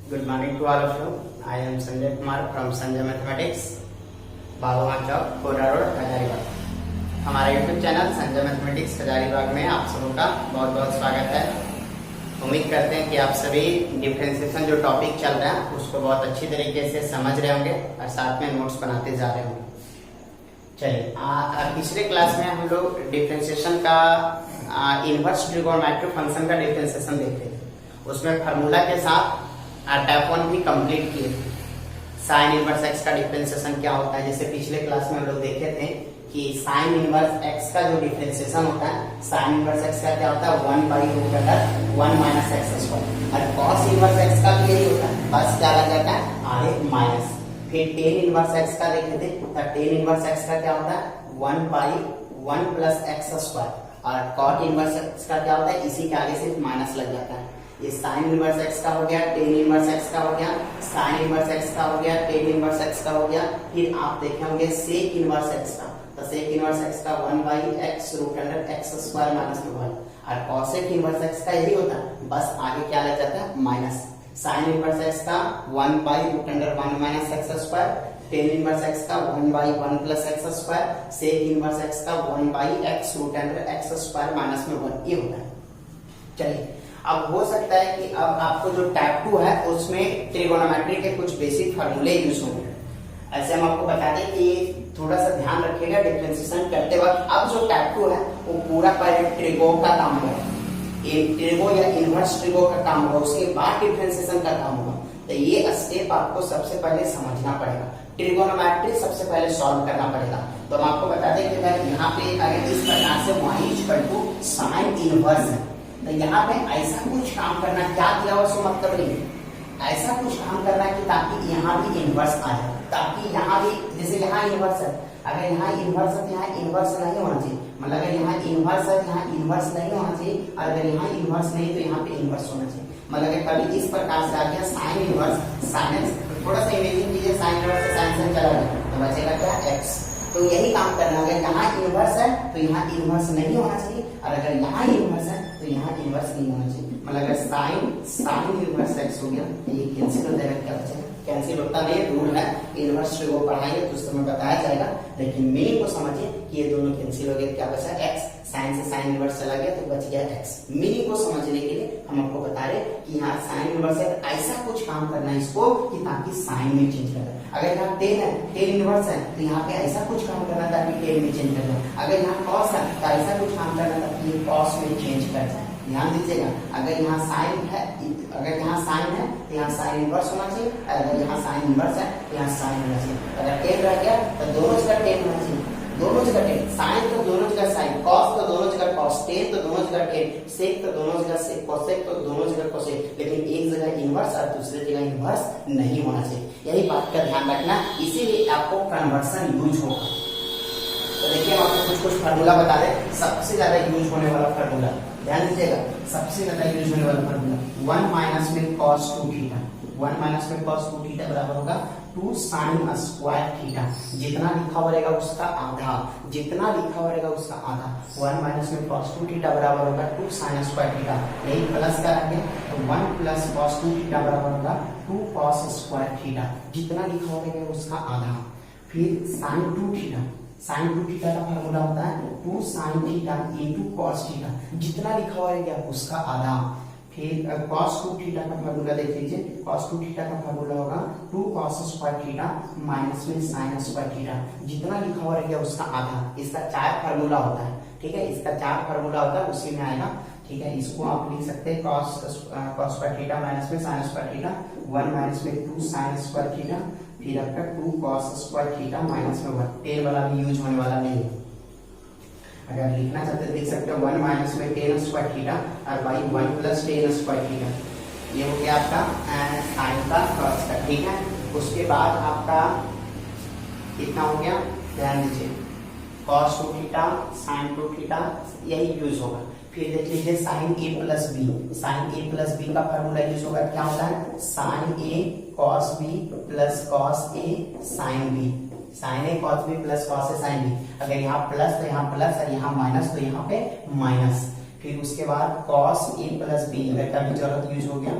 Good morning to all of you. I am Sanjay Kumar from Sanjay Mathematics, Babuganj Chowk, Kora road, Hazaribagh. हमारे YouTube channel Sanjay mathematics Hazaribagh में आप सबों का बहुत बहुत स्वागत है। उम्मीद करते हैं कि आप सभी डिफरेंशिएशन जो टॉपिक चल रहा है उसको बहुत अच्छी तरीके से समझ रहे होंगे और साथ में नोट्स बनाते जा रहे होंगे। चलिए, पिछले क्लास में हम लोग डिफरेंशिएशन का इनवर्स ट्रिगोनोमेट्रिक फंक्शन का डिफरेंशिएशन देख रहे थे। उसमें फार्मूला के साथ टाइप 1 भी कंप्लीट किए। साइन इनवर्स एक्स का डिफरेंशिएशन क्या होता है, जैसे पिछले क्लास में हम लोग देखे थे कि साइन इनवर्स एक्स का जो डिफरेंशिएशन होता है, साइन इनवर्स एक्स का क्या होता है 1/√1 माइनस एक्स स्क्वायर, और कॉस इनवर्स एक्स का भी यही होता है, बस क्या लग जाता है आगे माइनस। फिर टेन इनवर्स एक्स का देखे थे, तो टेन इनवर्स एक्स का क्या होता है 1/1 प्लस एक्स स्क्वायर, और कॉट इनवर्स एक्स का क्या होता है इसी के आगे सिर्फ माइनस लग जाता है। ये साइन इनवर्स एक्स का हो गया, टेन इनवर्स एक्स का हो गया, साइन इनवर्स एक्स का हो गया, टेन इनवर्स एक्स का हो गया। फिर आप देखे होंगे सेक इनवर्स एक्स का, तो सेक इनवर्स एक्स का 1/x√x स्क्वायर माइनस 1, और कॉसेक इनवर्स एक्स का यही होता है, बस आगे क्या लग जाता है माइनस। साइन इनवर्स एक्स का 1/√1 minus X square, tan inverse X का 1/1 plus X square, sec inverse X का 1/x√x स्क्वायर माइनस 1, ये होता है। चलिए, अब हो सकता है कि अब आपको जो टाइप 2 है उसमें ट्रिगोनोमेट्री के कुछ बेसिक फार्मूले यूज होंगे। ऐसे हम आपको बता दें कि थोड़ा सा ध्यान रखिएगा डिफरेंशिएशन करते वक्त। अब जो टाइप 2 है वो पूरा पहले ट्रिगो का काम होगा, ट्रिगो या इनवर्स ट्रिगो का काम होगा, उसके बाद डिफरेंशिएशन का काम होगा। तो ये स्टेप आपको सबसे पहले समझना पड़ेगा। ट्रिगोनोमेट्री सबसे पहले सॉल्व करना पड़ेगा। तो हम आपको बता दें कि भाई यहाँ पे अगर इस प्रकार से y साइन इनवर्स है, तो यहाँ पे ऐसा कुछ काम करना, क्या दिया हुआ सो मतलब नहीं, ऐसा कुछ काम करना कि ताकि यहाँ भी इनवर्स आ जाए, ताकि यहाँ भी, जैसे यहाँ इनवर्स है, अगर यहाँ इनवर्स है तो यहाँ इनवर्स नहीं होना चाहिए, मतलब अगर यहाँ इनवर्स है तो यहाँ इनवर्स नहीं होना चाहिए, और अगर यहाँ इनवर्स नहीं तो यहाँ पे इनवर्स होना चाहिए। मतलब कभी इस प्रकार से आ गया साइन इनवर्स, साइन थोड़ा सा इमेजिन कीजिए, साइन इनवर्स से साइन चला गया तो बचेगा क्या एक्स। तो यही काम करना, अगर यहाँ इनवर्स है तो यहाँ इनवर्स नहीं होना चाहिए, और अगर यहाँ इनवर्स है तो यहाँ इनवर्स नहीं होना चाहिए। मतलब अगर साइन इनवर्स एक्स हो गया, ये कैंसिल हो जाएगा, क्या बचेगा, कैंसिल होता नहीं, रूल है, इनवर्स ट्रिगो पढ़ाएंगे तो उस समय बताया जाएगा, लेकिन मीनिंग को समझिए कि ये दोनों कैंसिल हो गए, क्या बचा एक्स, साइन से साइन इनवर्स चला गया तो बच गया एक्स। मीनिंग को समझने के लिए हम आपको बता रहे कि यहाँ साइन इनवर्स है, ऐसा कुछ काम करना है इसको कि ताकि साइन में चेंज कर। अगर यहाँ टेन है, टेन इनवर्स है, तो यहाँ पे ऐसा कुछ काम करना ताकि टेन में चेंज कर जाए। अगर यहाँ कॉस है तो ऐसा कुछ काम करना ताकि ये कॉस में चेंज कर जाए। ध्यान दीजिएगा, अगर यहाँ साइन है, अगर यहाँ साइन है तो यहाँ साइन इनवर्स होना चाहिए, अगर यहाँ साइन इनवर्स है तो यहाँ साइन होना चाहिए। अगर टेन रह गया तो दोनों जगह टेन होना चाहिए, दोनों जगह टेन, साइन तो दोनों जगह साइन, कॉस तो दोनों जगह कॉस, टेन तो दोनों जगह टेन, सेक तो दोनों जगह सेक, कोसेक तो दोनों जगह कोसेक, लेकिन एक जगह इनवर्स और दूसरी जगह इनवर्स नहीं होना चाहिए। यही बात का ध्यान रखना, इसीलिए आपको कन्वर्सन यूज होगा। तो देखिए हम आपको कुछ कुछ फार्मूला बता दें। सबसे ज्यादा यूज होने वाला फार्मूला, ध्यान दीजिएगा, सबसे ज्यादा यूज होने वाला फार्मूला 1 माइनस में cos 2 थीटा, 1 माइनस में cos 2 थीटा बराबर होगा 2 साइन स्क्वायर थीटा। जितना लिखा हुआ रहेगा उसका आधा, जितना लिखा हुआ रहेगा उसका आधा। 1 माइनस में cos 2 थीटा बराबर होगा 2 साइन स्क्वायर थीटा, यही प्लस करेंगे तो 1 प्लस cos 2 थीटा बराबर होगा 2 cos स्क्वायर थीटा, जितना लिखा हुआ रहेगा उसका आधा। फिर साइन 2 थीटा, साइन 2 थीटा का फार्मूला होता है 2 sine theta into cos theta, जितना लिखा हुआ रहेगा उसका आधा। फिर cos 2 थीटा का फार्मूला देख लीजिए, cos 2 थीटा का फार्मूला होगा 2 cos स्क्वायर थीटा माइनस में sin स्क्वायर थीटा, जितना लिखा हुआ रहेगा उसका आधा। इसका 4 फार्मूला होता है, ठीक है, इसका 4 फार्मूला होता है, उसी में आएगा, ठीक है। इसको आप लिख सकते हैं cos स्क्वायर थीटा माइनस में sin स्क्वायर थीटा, 1 माइनस में 2 sin स्क्वायर थीटा, फिर आपका 2 cos स्क्वायर थीटा माइनस में 1। टेन वाला भी यूज होने वाला नहीं है, अगर लिखना चाहते हैं लिख सकते हैं 1 माइनस में टेन स्क्वायर थीटा और by 1 plus ten square theta. ये हो गया आपका साइन का cos का, ठीक है। उसके बाद आपका कितना हो गया, ध्यान दीजिए, cos 2 थीटा sin 2 थीटा, यही यूज होगा। फिर देख लीजिए साइन ए प्लस बी, साइन ए प्लस बी का फार्मूला यूज होगा, क्या होता है sign A cos B plus cos A sine B, sign A cos B plus cos A sine B. अगर यहाँ प्लस तो यहाँ प्लस और यहाँ माइनस तो यहाँ पे माइनस। फिर उसके बाद कॉस ए प्लस बी, अगर कभी जरूरत यूज हो गया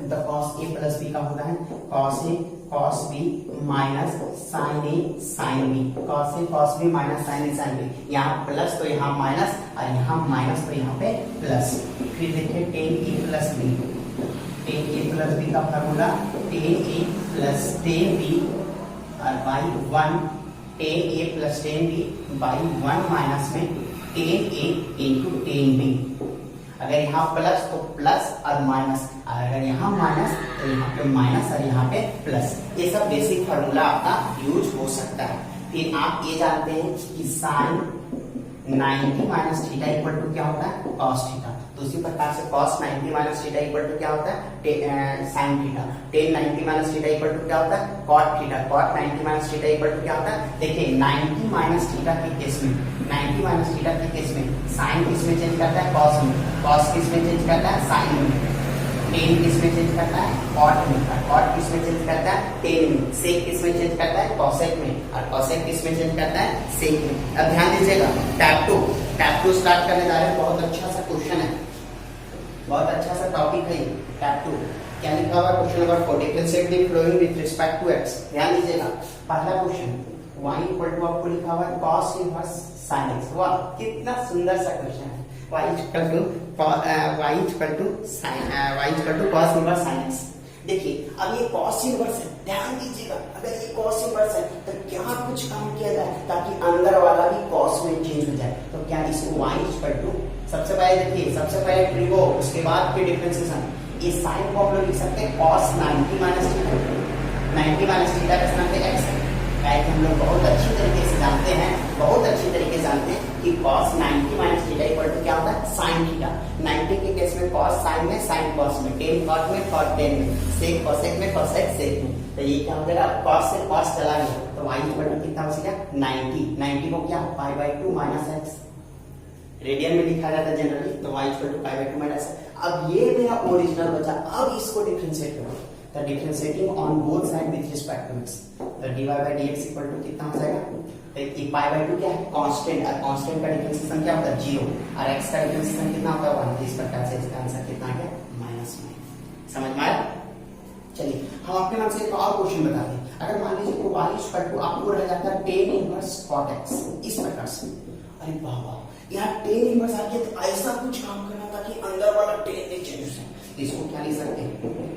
तो cos a प्लस बी का होता है cos a cos b minus sin a sin b, cos a cos b minus sin a sin b, यहाँ प्लस तो यहाँ माइनस और यहाँ माइनस तो यहाँ पे प्लस। फिर देखिए tan a plus b, tan a plus b का formula tan a plus tan b और by 1 tan a plus tan b by 1 minus में tan a into tan b। अगर यहाँ प्लस तो प्लस और माइनस, और अगर यहाँ माइनस तो यहाँ पे माइनस और यहाँ पे प्लस। ये सब बेसिक फार्मूला आपका यूज हो सकता है। फिर आप ये जानते हैं कि sine 90 minus theta equal to क्या होता है कॉस थीटा। तो उसी प्रकार से cos 90 minus theta equal to क्या होता है sine theta. tan 90 minus theta equal to क्या होता है cot theta. cot 90 minus theta equal to क्या होता है, देखिए 90 माइनस थीटा के केस में, 90 माइनस थीटा के केस में साइन किस में चेंज करता है cos में, cos किस में चेंज करता है साइन में, tan किस में चेंज करता है cot में, cot किस में चेंज करता है tan में, sec किस में चेंज करता है cosec में, और cosec किस में चेंज करता है sec में। अब ध्यान दीजिएगा टैप टू स्टार्ट करने जा रहे हैं। बहुत अच्छा सा क्वेश्चन है, बहुत अच्छा सा टॉपिक है टैप टू। क्या लिखा हुआ question number 4, differentiate the following with respect to x। ध्यान दीजिएगा पहला क्वेश्चन y इक्वल टू आपको लिखा हुआ है cos इनवर्स sin x। वाह कितना सुंदर सा क्वेश्चन है। y equal to cos inverse sin x। देखिए अब ये cos इनवर्स है, ध्यान दीजिएगा अगर ये cos इनवर्स है तो क्या कुछ काम किया जाए ताकि अंदर वाला भी cos में चेंज हो जाए। तो क्या इसको y इक्वल टू, सबसे पहले देखिए सबसे पहले ट्रिगो, उसके बाद फिर डिफरेंशिएशन। ये साइन को हम लोग लिख सकते हैं cos 90 minus theta, 90 minus theta का स्थान पे x है। हम लोग बहुत अच्छी तरीके से जानते हैं, बहुत अच्छी तरीके से जानते हैं कि cos 90 minus theta equal to क्या होता है sin थीटा। 90 के केस में cos sin में, sin cos में, tan cot में, cot tan में, sec cosec में, cosec sec में। तो ये क्या हो गया, cos से cos चला गया तो y इक्वल टू कितना हो गया 90। 90 को क्या pi by 2 minus x radian में लिखा जाता है जनरली, तो y equal to pi by 2 minus. अब ये मेरा ओरिजिनल बचा, अब इसको डिफरेंशिएट करो। तो differentiating on both side with respect to x, तो dy by dx equal to कितना हो जाएगा, तो ये पाई बाई 2 क्या है कांस्टेंट, और कांस्टेंट का डिफरेंशिएशन क्या होता है 0, और x का डिफरेंशिएशन कितना होता है 1। इस प्रकार से इसका आंसर कितना आ गया माइनस में। समझ में आया? चलिए हम आपके नाम से एक और क्वेश्चन बता दें। अगर मान लीजिए y इक्वल टू आपको रह जाता है tan इनवर्स cot x, इस प्रकार से। अरे बाबा यहाँ tan इनवर्स आ गया तो ऐसा कुछ काम करना ताकि अंदर वाला tan नहीं चेंज हो जाए। इसको क्या लिख सकते हैं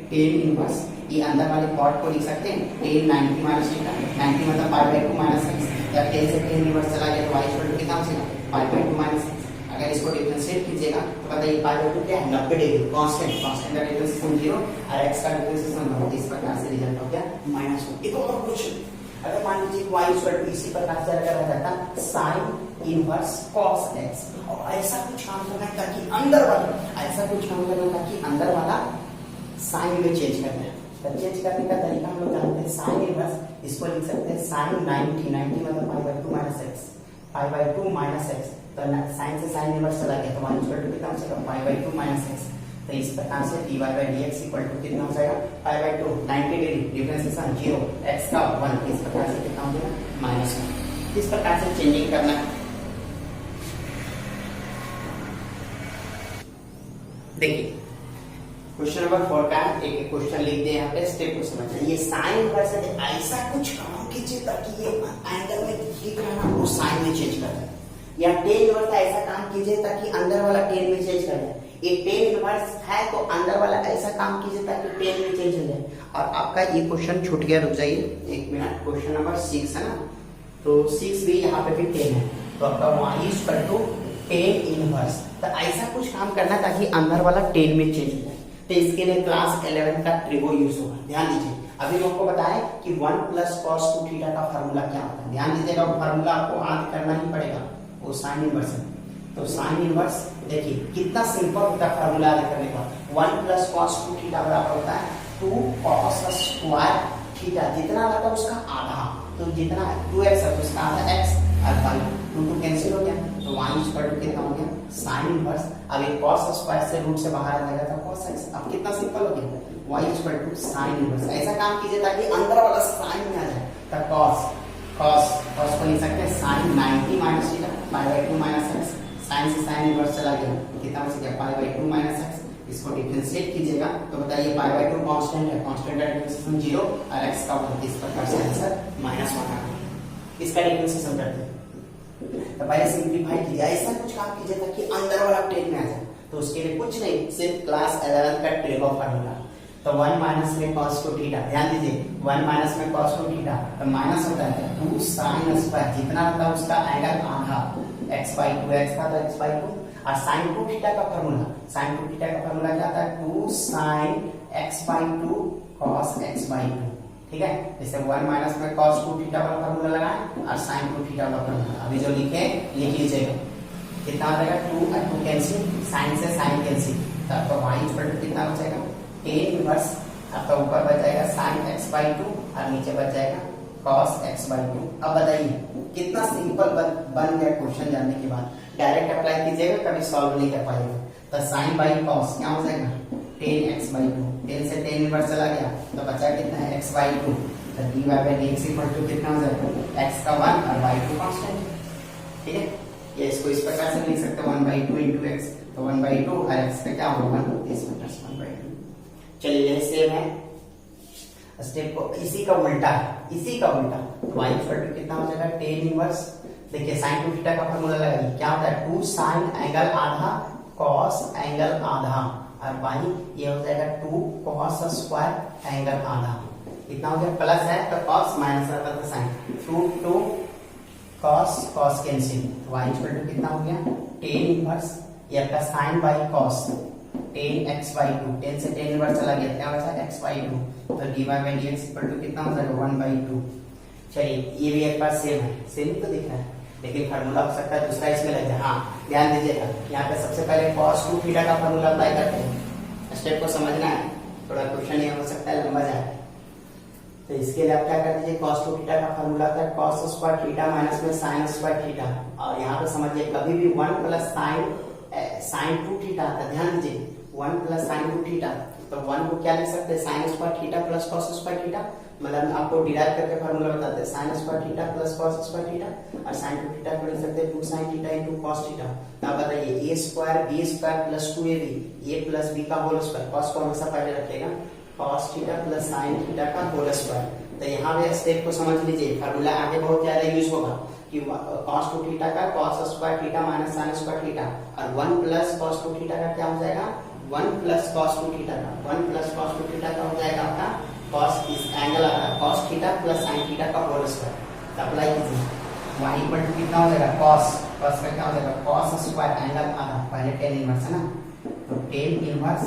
tan इनवर्स, ये अंदर वाले cot को लिख सकते हैं tan 90 माइनस थीटा, 90 मतलब पाई बाई 2 माइनस x, या tan से tan इनवर्स चला गया तो y इक्वल टू कितना हो जाएगा पाई बाई 2 माइनस x। अगर इसको डिफरेंशिएट कीजिएगा तो बताइए पाई बाई 2 क्या है 90 डिग्री, कांस्टेंट, कांस्टेंट का डिफरेंशिएशन 0 और x का डिफरेंशिएशन 1। इस प्रकार से रिजल्ट हो गया माइनस 1। एक और क्वेश्चन, अगर मान लीजिए y इक्वल टू इसी प्रकार से अगर रह जाता sin इनवर्स cos x, और ऐसा कुछ काम करना है ताकि अंदर वाला, ऐसा कुछ काम करना ताकि अंदर वाला साइन में चेंज करना है। तो चेंज करने का तरीका हम लोग जानते हैं साइन इनवर्स, इसको लिख सकते हैं sin 90 मतलब पाई by 2 minus x, pi by 2 minus x। तो साइन से साइन इनवर्स चला गया तो y इक्वल टू कितना हो जाएगा पाई बाई 2 माइनस x। तो इस प्रकार से dy by dx equal to कितना हो जाएगा pi by 2, 90 degree, differentiation 0, x का 1। इस प्रकार से कितना हो जाएगा माइनस 1। इस प्रकार से चेंजिंग करना है। देखिए क्वेश्चन नंबर 4 का एक क्वेश्चन लिख दिया यहाँ पे, स्टेप को समझना। ये साइन इनवर्स है, ऐसा कुछ काम कीजिए ताकि ये एंगल में ठीक रहना वो साइन में चेंज कर जाए, या tan इनवर्स ऐसा काम कीजिए ताकि अंदर वाला tan में चेंज कर जाए। ये tan इनवर्स है तो अंदर वाला ऐसा काम कीजिए ताकि tan में चेंज हो जाए। और आपका ये क्वेश्चन छूट गया, रुक जाइए 1 मिनट। क्वेश्चन नंबर 6 है ना, तो 6 भी यहाँ पे भी tan है, तो आपका y equal to tan inverse. तो ऐसा कुछ काम करना ताकि अंदर वाला tan में चेंज हो जाए। तो इसके लिए क्लास 11 का ट्रिगो यूज होगा। ध्यान दीजिए अभी मैं आपको बताया कि 1 प्लस cos 2 थीटा का फार्मूला क्या होता है। ध्यान दीजिएगा वो फार्मूला आपको याद करना ही पड़ेगा, वो साइन इनवर्स है। तो साइन इनवर्स देखिए कितना सिंपल होता है फार्मूला याद करने का। 1 प्लस cos 2 थीटा बराबर होता है 2 cos स्क्वायर थीटा, जितना रहता है उसका आधा, तो जितना 2x है तो उसका आधा x, और 2 कैंसिल हो गया तो y इक्वल टू कितना हो गया साइन इनवर्स। अब ये cos स्क्वायर से रूट से बाहर आ जाएगा तो cos x। अब कितना सिंपल हो गया y equal to sine inverse. ऐसा काम कीजिए ताकि अंदर वाला साइन में आ जाए। तो cos को लिख सकते हैं sin 90 minus theta pi by 2 minus x, sine से साइन इनवर्स चला गया कितना हो गया पाई बाई 2 माइनस x। इसको डिफरेंशिएट कीजिएगा तो बताइए पाई बाई 2 कांस्टेंट है, कांस्टेंट का डिफरेंशिएशन 0 और x का 1, इस प्रकार से आंसर -1 आ गया। इसका डिफरेंशिएशन करते हैं तो पहले सिंपलीफाई कीजिए, ऐसा कुछ काम कीजिए ताकि अंदर वाला टेन में आ जाए। तो उसके लिए कुछ नहीं, सिर्फ क्लास 11 का टेबल फार्मूला। तो 1 माइनस में cos 2 थीटा, ध्यान दीजिए 1 माइनस में cos 2 थीटा तो माइनस होता है 2 sin स्क्वायर, जितना होता है उसका एंगल आधा, x/2 x था तो x/2 और sin 2 थीटा का फार्मूला, sin 2 थीटा का फार्मूला क्या आता है 2 sin x/2 cos x/2, ठीक है। जैसे 1 माइनस में cos 2 थीटा वाला फार्मूला लगाएं और sin 2 थीटा वाला फार्मूला अभी जो लिखे लिख लीजिएगा। कितना हो जाएगा 2 और 2 कैंसिल, sin से sin कैंसिल, तो आपका y इक्वल टू कितना हो जाएगा tan इनवर्स, आपका ऊपर बच जाएगा sin x/2 और नीचे बच जाएगा cos x/2। अब बताइए कितना सिंपल बन गया क्वेश्चन जानने के बाद। डायरेक्ट अप्लाई कीजिएगा, कभी सॉल्व नहीं कर पाएगा। तो sin बाई cos क्या हो जाएगा tan x/2, tan से tan इनवर्स चला गया तो बचा कितना है x/2, तो dy by dx equal to कितना हो जाएगा x का 1 और y2 कांस्टेंट, ठीक है। ये इसको इस प्रकार से लिख सकते हैं 1/2 into x, तो 1/2 और x का क्या होगा 1, इस प्रकार से 1/2। चलिए यही सेम है स्टेप को, इसी का उल्टा है, इसी का उल्टा। तो y इक्वल टू कितना हो जाएगा tan इनवर्स, देखिए sin 2 थीटा का फार्मूला लगाइए, क्या होता है 2 sin एंगल आधा cos एंगल आधा और y ये हो जाएगा 2 cos स्क्वायर एंगल आधा, इतना हो गया। प्लस है तो cos माइनस रहता था sin, 2 cos कैंसिल, तो y इक्वल टू कितना हो गया tan इनवर्स, ये आपका sin by cos tan x/2, tan से tan इनवर्स चला गया क्या बचा x/2, तो dy by dx equal to कितना हो जाएगा 1/2। चलिए ये भी एक बार सेम है, सेम तो दिख रहा है लेकिन फार्मूला हो सकता है दूसरा इसमें लग जाए। हाँ ध्यान दीजिएगा, यहाँ पे सबसे पहले cos 2 थीटा का फार्मूला अप्लाई करते हैं, स्टेप को समझना है, थोड़ा क्वेश्चन ये हो सकता है लंबा जाए। तो इसके लिए आप क्या कर दीजिए cos 2 थीटा का फार्मूला आता है cos स्क्वायर थीटा माइनस में sin स्क्वायर थीटा, और यहाँ पे समझिए कभी भी 1 प्लस sin 2 थीटा आता है, ध्यान दीजिए 1 प्लस sin 2 थीटा, तो 1 को क्या लिख सकते हैं sin square theta plus cos square theta, मतलब आपको डिराइव करके फार्मूला बताते हैं sin square theta plus cos square theta, और sin 2 थीटा को लिख सकते हैं 2 sin theta into cos theta. तो आप बताइए a square b square plus 2ab, a plus b का होल स्क्वायर, cos को हमेशा पहले रखिएगा, cos theta plus sin theta का होल स्क्वायर। तो यहाँ पे स्टेप को समझ लीजिए, फार्मूला आगे बहुत ज्यादा यूज होगा कि cos 2 थीटा का cos square theta minus sin square theta, और 1 प्लस cos 2 थीटा का क्या हो जाएगा 1 प्लस cos 2 थीटा का, 1 प्लस cos 2 थीटा का हो जाएगा आपका cos, इस एंगल आता है cos theta plus sin theta का होल स्क्वायर। तो अप्लाई कीजिए y इक्वल टू कितना हो जाएगा cos का क्या हो जाएगा cos स्क्वायर एंगल आधा, पहले tan इनवर्स है ना, तो tan inverse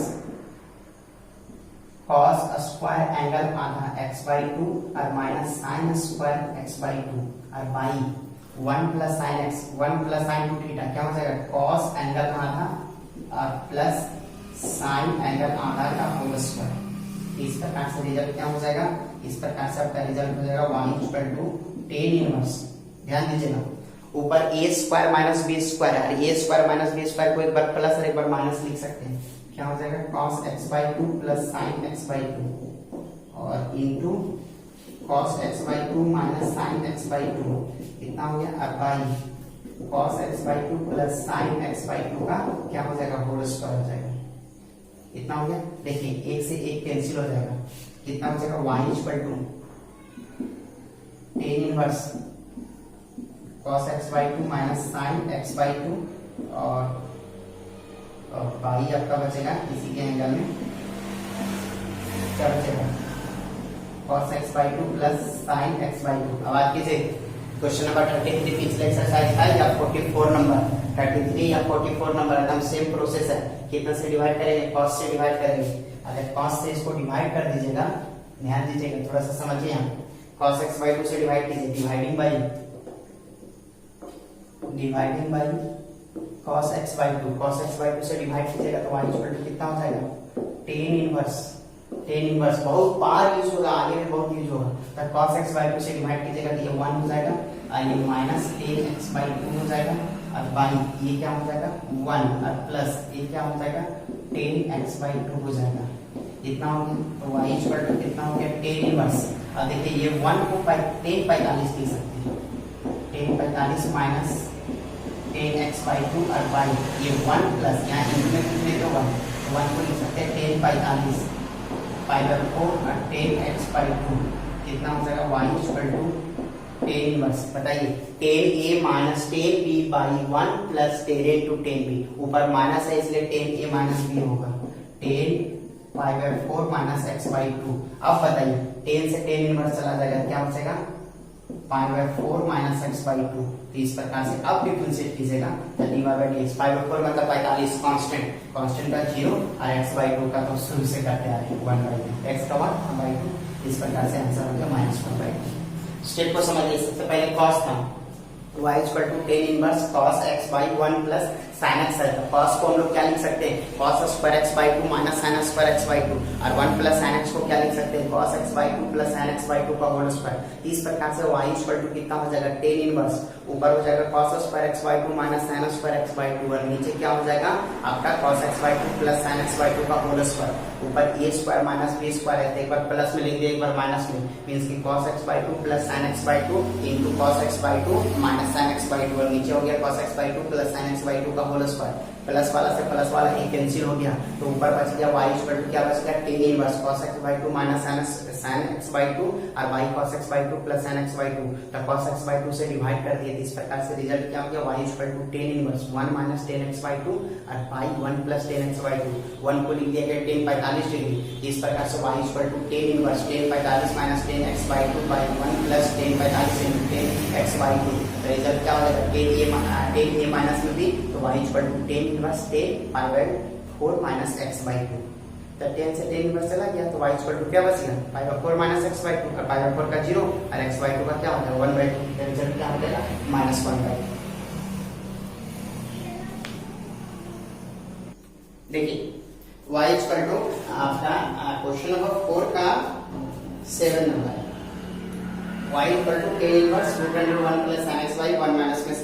cos square angle आधा x/2 और माइनस sin स्क्वायर x/2 और by 1 plus sin x, 1 plus sin 2 theta क्या हो जाएगा cos एंगल आधा और प्लस sin एंगल आधा का होल स्क्वायर। इस प्रकार से रिजल्ट क्या हो जाएगा, इस प्रकार से आपका रिजल्ट हो जाएगा y equal to tan inverse. ध्यान दीजिएगा ऊपर a square minus b square है, a square minus b square को एक बार प्लस और एक बार माइनस लिख सकते हैं, क्या हो जाएगा cos x/2 plus sin x/2 और into cos x/2 minus sin x/2, कितना हो गया और by cos x/2 plus sin x/2 का क्या हो जाएगा होल स्क्वायर हो जाएगा, कितना हो गया। देखिए एक से एक कैंसिल हो जाएगा, कितना हो जाएगा y equal to tan inverse cos x/2 minus sin x/2 और बाई आपका बचेगा इसी के एंगल में क्या बचेगा cos x/2 plus sin x/2। अब आज कीजिए क्वेश्चन नंबर 33 पिछले एक्सरसाइज है या 44 नंबर, 33 या 44 नंबर एकदम सेम प्रोसेस है। कितना से डिवाइड करेंगे cos से डिवाइड करेंगे, अगर cos से इसको डिवाइड कर दीजिएगा, ध्यान दीजिएगा थोड़ा सा समझिए, हम cos x/2 से डिवाइड कीजिए, डिवाइडिंग बाई cos x/2 से डिवाइड कीजिएगा तो y इक्वल टू कितना हो जाएगा tan इनवर्स बहुत बार यूज होगा, आगे में बहुत यूज होगा। तो cos x/2 से डिवाइड कीजिएगा तो ये 1 हो जाएगा और ये माइनस tan x/2 हो जाएगा और बाई ये क्या हो जाएगा 1 और प्लस ये क्या हो जाएगा tan x/2 हो जाएगा, इतना हो गया। तो y इक्वल टू कितना हो गया tan इनवर्स, और देखिए ये 1 को tan 45 लिख सकते हैं, tan 45 माइनस tan x/2 और बाई ये 1 प्लस यहाँ इनमें कितने तो 1 1 को लिख सकते हैं टेन 45 5/4 और 10x/2 कितना हो जाएगा y equal to tan inverse. बताइए 10a minus 10b by 1 plus 10a to 10b, ऊपर माइनस है इसलिए 10a माइनस b होगा 10 5/4 माइनस x/2। अब बताइए 10 से 10 इनवर्स चला जाएगा, क्या हो जाएगा 5/4 माइनस x/2। तो इस प्रकार से अब डिफरेंशिएट कीजिएगा तो dy/dx 5/4 मतलब 45 कांस्टेंट का 0 और x/2 का तो शुरू से करते आ रहे हैं 1/2 x का 1/2। इस प्रकार से आंसर हो गया -1/2। स्टेप को समझिए। सबसे पहले cos था y equal to tan inverse cos x by 1 plus sin x है। cos को हम लोग क्या लिख सकते हैं cos square x by 2 minus sin square x by 2 और 1 प्लस sin x को क्या लिख सकते हैं cos x by 2 plus sin x by 2 का होल स्क्वायर। इस प्रकार से y इक्वल टू कितना हो जाएगा टेन इनवर्स, ऊपर हो जाएगा cos square x by 2 minus sin square x by 2 और नीचे क्या हो जाएगा आपका cos x by 2 plus sin x by 2 का होल स्क्वायर। ऊपर a square minus b square है तो एक बार प्लस में लिख दिए एक बार माइनस में, मींस कि cos x by 2 plus sin x by 2 into cos x by 2 minus sin x by 2 और नीचे हो गया cos x by 2 plus sin x by 2 का होल स्क्वायर। प्लस वाला से प्लस वाला ही कैंसिल हो गया तो ऊपर बच गया y इक्वल टू क्या बच गया ten inverse cos x by 2 minus sin x by 2 और y cos x by 2 plus sin x by 2 तो cos x बाई 2 से डिवाइड कर दिए। इस प्रकार से रिजल्ट क्या हो गया y equal to tan inverse 1 minus 10x by 2 और y 1 प्लस 10x बाई 2। 1 को लिख दिया गया 10 45 डिग्री। इस प्रकार से y equal to tan inverse 10 45 minus 10x by 2 by 1 plus 10 45 into 10x by 2। तो रिजल्ट क्या हो जाएगा 10a माइनस में भी तो y equal to 10 inverse 10 5/4 minus x by 2। तो 10 से 10 इनवर्स चला गया तो y इक्वल टू क्या बचेगा 5/4 माइनस x बाई 2 और 5/4 का 0 और x बाई 2 का क्या होता है 1/2। तो रिजल्ट क्या हो जाएगा -1/2। देखिए y इक्वल टू आपका क्वेश्चन नंबर 4 का 7 number y equal to tan inverse √1 plus sin x by 1 minus में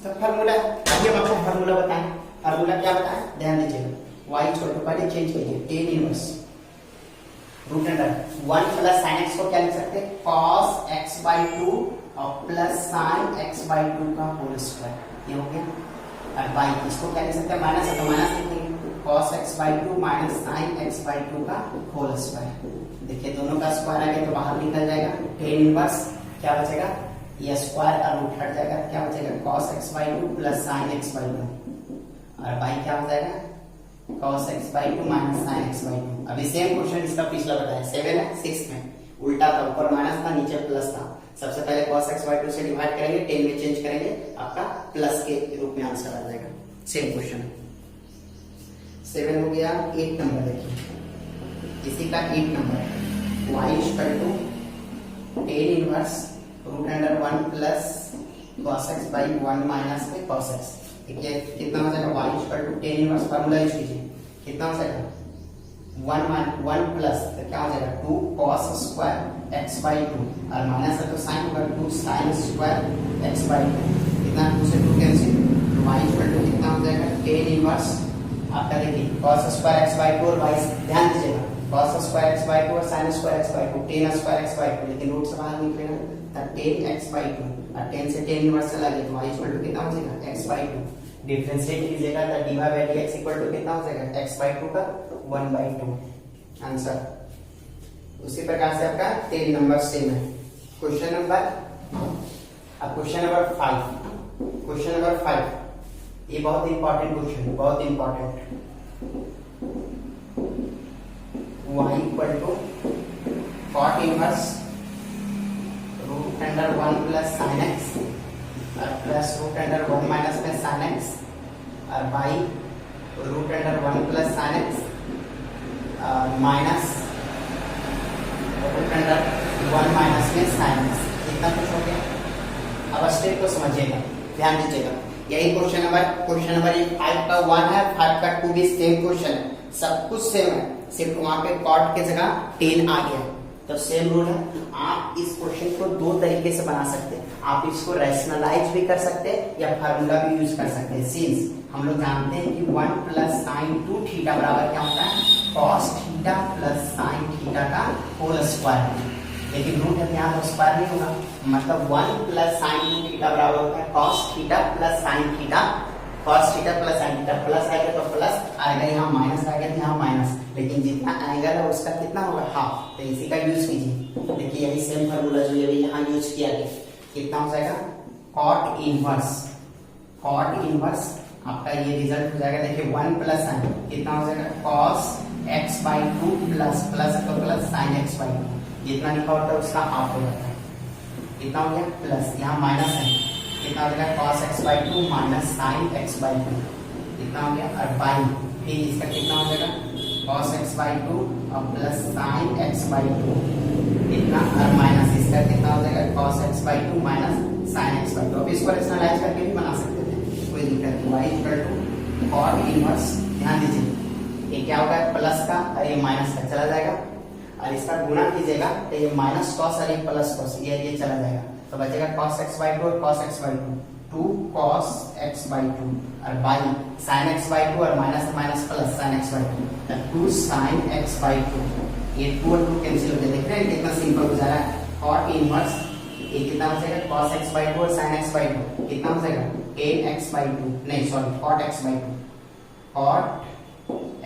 तो फार्मूला आइए हम आपको फार्मूला बताएं। फार्मूला क्या बताएं ध्यान दीजिएगा y इक्वल टू पहले चेंज कीजिए ten inverse √1 plus sin x को क्या लिख सकते हैं cos x बाई 2 और प्लस sin x बाई 2 का होल स्क्वायर। ये हो गया और y इसको क्या लिख सकते हैं माइनस है तो माइनस लिखेंगे cos x by 2 minus sin x by 2 का होल स्क्वायर। देखिए दोनों का स्क्वायर आ गया तो बाहर निकल जाएगा टेन इनवर्स क्या बचेगा ये स्क्वायर और रूट हट जाएगा क्या बचेगा cos x by 2 plus sin x by 2 और y क्या हो जाएगा cos x by 2 minus sin x by 2। अभी सेम क्वेश्चन इसका पिछला बताया 7 है 6 में उल्टा था, ऊपर माइनस था नीचे प्लस था। सबसे पहले cos x बाई 2 से डिवाइड करेंगे 10 में चेंज करेंगे आपका प्लस के रूप में आंसर आ जाएगा। सेम क्वेश्चन 7 हो गया। 8 नंबर देखिए इसी का 8 number y equal to tan inverse √1 plus cos x by 1 minus में cos x। देखिए कितना हो जाएगा y equal to tan inverse formula use कीजिए कितना हो जाएगा 1 प्लस तो क्या हो जाएगा 2 cos स्क्वायर x बाई 2 और माइनस है तो sin होगा 2 sin स्क्वायर x बाई 2। कितना 2 से 2 कैंसिल तो y इक्वल टू कितना हो जाएगा टेन इनवर्स आपका देखिए cos स्क्वायर x बाई 2 और y ध्यान दीजिएगा cos स्क्वायर x बाई 2 और sin square x by 2 tan square x by 2 लेकिन रूट से बाहर निकलेगा तो tan x बाई 2 और 10 से 10 इनवर्स चला गया तो y इक्वल टू कितना हो जाएगा x बाई 2। डिफरेंशिएट कीजिएगा तो dy/dx इक्वल टू कितना हो जाएगा x बाई 2 का 1/2 आंसर। उसी प्रकार से आपका 10 नंबर सेम है। क्वेश्चन नंबर 5 ये बहुत इंपॉर्टेंट क्वेश्चन बहुत important y equal to cot inverse √1 plus sin x और प्लस √1 माइनस में sin x और y √1 प्लस sin x और माइनस √1 माइनस में sin x। इतना कुछ हो गया। अब स्टेप को समझिएगा ध्यान दीजिएगा यही क्वेश्चन नंबर 5 का 1 है 5 का 2 भी सेम क्वेश्चन है सब कुछ सेम है सिर्फ वहां पे कॉट के जगह 10 आ गया तो सेम रूल है। आप इस क्वेश्चन को दो तरीके से बना सकते हैं। आप इसको रैशनलाइज भी कर सकते हैं या फार्मूला भी यूज कर सकते हैं। सिंस हम लोग जानते हैं कि 1 प्लस साइन 2 थीटा बराबर क्या होता है cos theta plus sine theta का होल स्क्वायर। लेकिन रूट है यहाँ तो स्क्वायर नहीं होगा मतलब 1 प्लस साइन 2 थीटा बराबर होता है cos theta plus sine theta cos theta plus sin theta, plus आएगा तो प्लस आएगा, यहाँ माइनस आएगा तो यहाँ माइनस, लेकिन जितना एंगल है उसका कितना होगा हाफ, तो इसी का यूज कीजिए। देखिए यही सेम फार्मूला जो ये यहाँ यूज किया गया, कितना हो जाएगा cot इनवर्स आपका ये रिजल्ट हो जाएगा। देखिए 1 प्लस साइन कितना हो जाएगा cos x/2 प्लस तो प्लस sin x/2, जितना लिखा होता है उसका हाफ हो जाता है, कितना हो गया प्लस, यहाँ माइनस है, कितना हो जाएगा cos x/2 minus sin x/2, कितना हो गया, और बाई फिर इसका कितना हो जाएगा cos x/2 और प्लस sin x/2, कितना और माइनस इसका कितना हो जाएगा cos x/2 minus sin x/2। अब इसको रैशनलाइज करके भी बना सकते थे, कोई दिक्कत नहीं। y equal to cot inverse, ध्यान दीजिए ये क्या होगा प्लस का और ये माइनस का चला जाएगा, और इसका गुणा कीजिएगा तो ये माइनस cos और ये प्लस cos, ये चला जाएगा, तो बचेगा cos x/2 और cos x/2, 2 cos x/2 और बाई sin x/2 और minus plus sin x/2, 2 sin x/2, ये 2 और 2 कैंसिल हो जाए। देख रहे हैं कितना सिंपल हो जा रहा है। cot इनवर्स ये कितना हो जाएगा cos x/2 और sin x/2, कितना हो जाएगा tan x/2, नहीं sorry cot x/2, cot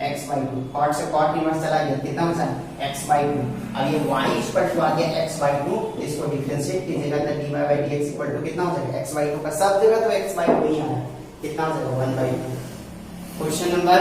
x/2, cot से cot इनवर्स चला गया, कितना हो जाएगा x/2, अब ये y इक्वल टू आ गया x/2, इसको डिफरेंशिएट कीजिएगा तो dy/dx इक्वल टू कितना हो जाएगा x/2 का सब जगह तो x/2 ही आया, कितना हो जाएगा 1/2। क्वेश्चन नंबर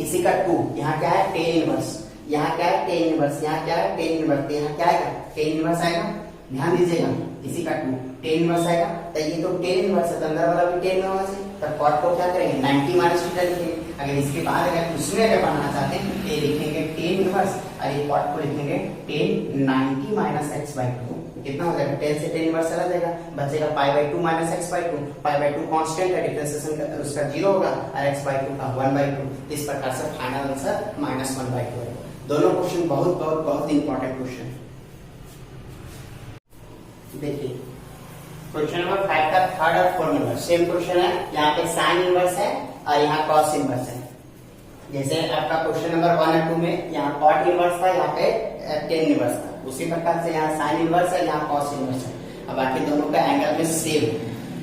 इसी का 2, यहाँ क्या है tan इनवर्स, यहाँ क्या है tan इनवर्स, यहाँ क्या है tan इनवर्स, यहाँ क्या आएगा tan इनवर्स आएगा, ध्यान दीजिएगा इसी का 2 tan इनवर्स आएगा, तो ये तो tan इनवर्स है तो अंदर वाला भी tan इनवर्स है, तो cot को क्या करेंगे 90 माइनस थीटा लिखेंगे। अगर इसके बाद अगर उसमें अगर बनाना चाहते हैं तो ये लिखेंगे tan इनवर्स और ये cot को लिखेंगे tan 90 माइनस x/2, कितना हो जाएगा 10 से tan इनवर्स चला जाएगा, बचेगा π/2 माइनस x/2, π/2 कांस्टेंट है, डिफरेंशिएशन का उसका 0 होगा और x/2 का 1/2, इस प्रकार से फाइनल आंसर -1/2 है। दोनों क्वेश्चन बहुत इंपॉर्टेंट क्वेश्चन। देखिए क्वेश्चन नंबर 5 का थर्ड और फोर्थ नंबर सेम क्वेश्चन है, यहाँ पे साइन इनवर्स है और यहाँ कॉस इनवर्स है। जैसे आपका क्वेश्चन नंबर 1 और 2 में यहाँ कॉट इनवर्स था, यहाँ पे टेन इनवर्स था, उसी प्रकार से यहाँ साइन इनवर्स है, यहाँ कॉस इनवर्स है। अब बाकी दोनों का एंगल में सेम है,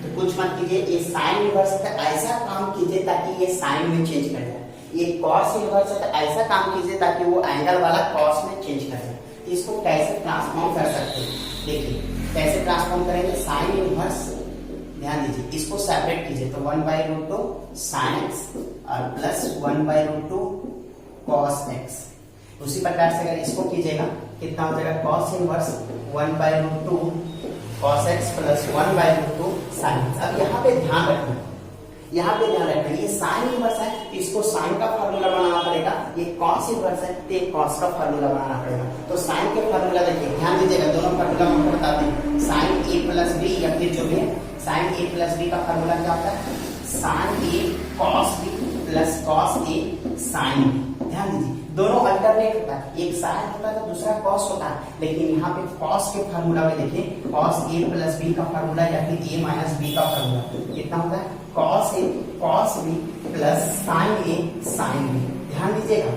तो कुछ मत कीजिए, ये साइन इनवर्स है तो ऐसा काम कीजिए ताकि ये साइन में चेंज कर जाए, ये कॉस इनवर्स है तो ऐसा काम कीजिए ताकि वो एंगल वाला कॉस में चेंज कर जाए। इसको कैसे ट्रांसफॉर्म कर सकते हैं, देखिए कैसे ट्रांसफॉर्म करेंगे, साइन इनवर्स, ध्यान दीजिए इसको सेपरेट कीजिए तो 1/√2 sin x और प्लस 1/√2 cos x। उसी प्रकार से अगर इसको कीजिएगा कितना हो जाएगा cos inverse 1/√2 cos x plus 1/√2 sin x। अब यहाँ पे ध्यान रखना, ये साइन इनवर्स है तो इसको साइन का फार्मूला बनाना पड़ेगा, ये कॉस इनवर्स है तो ये कॉस का फार्मूला बनाना पड़ेगा। तो साइन के फार्मूला देखिए, ध्यान दीजिएगा दोनों फार्मूला हम आपको बताते हैं, साइन a प्लस बी या फिर जो भी है साइन a प्लस बी का फार्मूला क्या होता है, sine a cos b plus cos a sin b। ध्यान दीजिए दोनों अल्टरनेट होता है, एक साइन होता है तो दूसरा cos होता है, लेकिन यहाँ पे cos के फार्मूला में देखिए cos a प्लस b का फार्मूला या फिर a माइनस b का फार्मूला कितना होता है cos a cos b plus sin a sin b। ध्यान दीजिएगा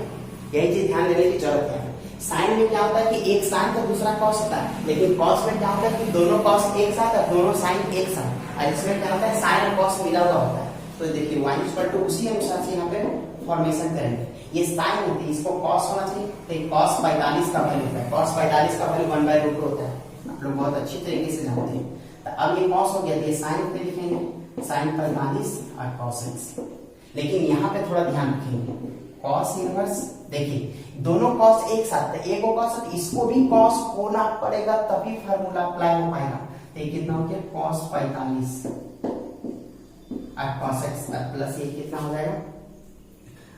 यही चीज ध्यान देने की जरूरत है। साइन में क्या होता है कि एक साइन तो दूसरा cos होता है, लेकिन cos में क्या होता है कि दोनों cos एक साथ और दोनों sin एक साथ, और इसमें क्या होता है साइन और cos मिला हुआ होता है। तो देखिए y इक्वल टू उसी अनुसार से यहाँ पे फॉर्मेशन करेंगे, ये साइन होती है इसको cos होना चाहिए, तो cos 45 का वैल्यू होता है, cos 45 का वैल्यू 1/√2 होता है, आप लोग बहुत अच्छी तरीके से जानते हैं। तो अब ये cos हो गया तो ये साइन पे लिखेंगे sin 45 और cos x। लेकिन यहाँ पे थोड़ा ध्यान रखेंगे, cos इनवर्स देखिए दोनों cos एक साथ, एक को cos इसको भी cos होना पड़ेगा तभी फार्मूला अप्लाई हो पाएगा। तो ये कितना हो गया cos 45 और cos x प्लस ये कितना हो जाएगा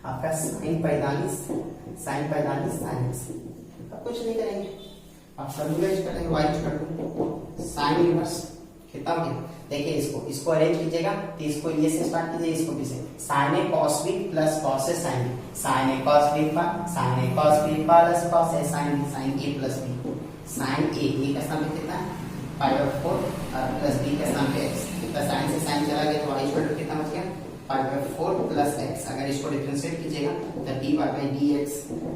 आपका sin 45 sin x। अब कुछ नहीं करेंगे, आप फार्मूला यूज करेंगे y equal to sin inverse कितना हो गया, देखिए इसको अरेंज कीजिएगा तो इसको ये से स्टार्ट कीजिए, इसको भी से sin a cos b plus cos a sin b, sin a cos b plus cos a sin b, sin a plus b, sin a ये का स्थान पे कितना है π/4 और प्लस b का स्थान पे x, तो sin से sin चला गया तो y इक्वल टू कितना बच गया π/4 प्लस x। अगर इसको डिफरेंशिएट कीजिएगा तो dy/dx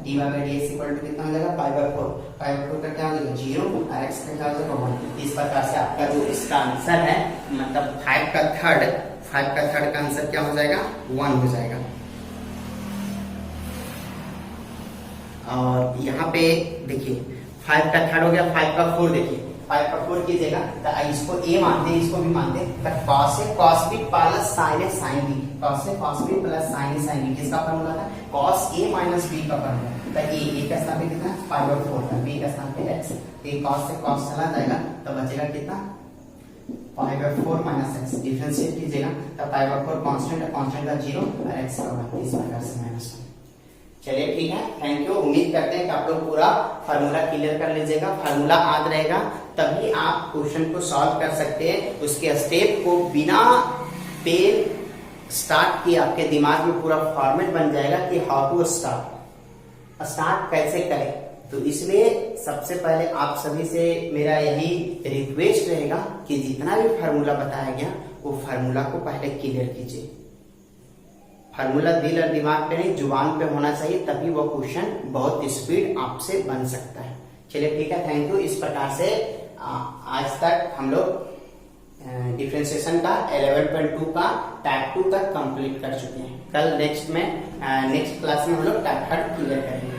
इक्वल टू कितना हो जाएगा π/4 का क्या हो जाएगा 0 और x का क्या हो जाएगा 1। इस प्रकार से आपका जो इसका आंसर है मतलब 5 का थर्ड 5 का थर्ड का आंसर क्या हो जाएगा 1 हो जाएगा। और यहाँ पे देखिए 5 का थर्ड हो गया, 5 का 4 देखिए 5 का 4 कीजिएगा तो इसको a मानते हैं, इसको भी मानते हैं, तो cos है cos b प्लस sin है sin b, cos है cos b प्लस sin है sin b, किसका फॉर्मूला था cos a माइनस b का फॉर्मूला। तो a का स्थान पे कितना 5/4 था, b का स्थान पे x, तो cos से cos चला जाएगा तो बचेगा कितना 5/4 माइनस x, डिफरेंशिएट कीजिएगा तो 5/4 कांस्टेंट है, कांस्टेंट का 0 और x का 1, इस प्रकार से -1। चलिए ठीक है, थैंक यू। उम्मीद करते हैं कि आप लोग पूरा फार्मूला क्लियर कर लीजिएगा। फार्मूला याद रहेगा तभी आप क्वेश्चन को सॉल्व कर सकते हैं। उसके स्टेप को बिना पेन स्टार्ट किए आपके दिमाग में पूरा फॉर्मेट बन जाएगा कि हाउ टू स्टार्ट कैसे करें। तो इसलिए सबसे पहले आप सभी से मेरा यही रिक्वेस्ट रहेगा कि जितना भी फार्मूला बताया गया वो फार्मूला को पहले क्लियर कीजिए। फार्मूला दिल और दिमाग पे नहीं जुबान पे होना चाहिए, तभी वो क्वेश्चन बहुत स्पीड आपसे बन सकता है। चलिए ठीक है, थैंक यू। इस प्रकार से आज तक हम लोग डिफरेंशिएशन का 11.2 का टाइप 2 तक कंप्लीट कर चुके हैं। कल नेक्स्ट क्लास में हम लोग टाइप 3 क्लियर करेंगे।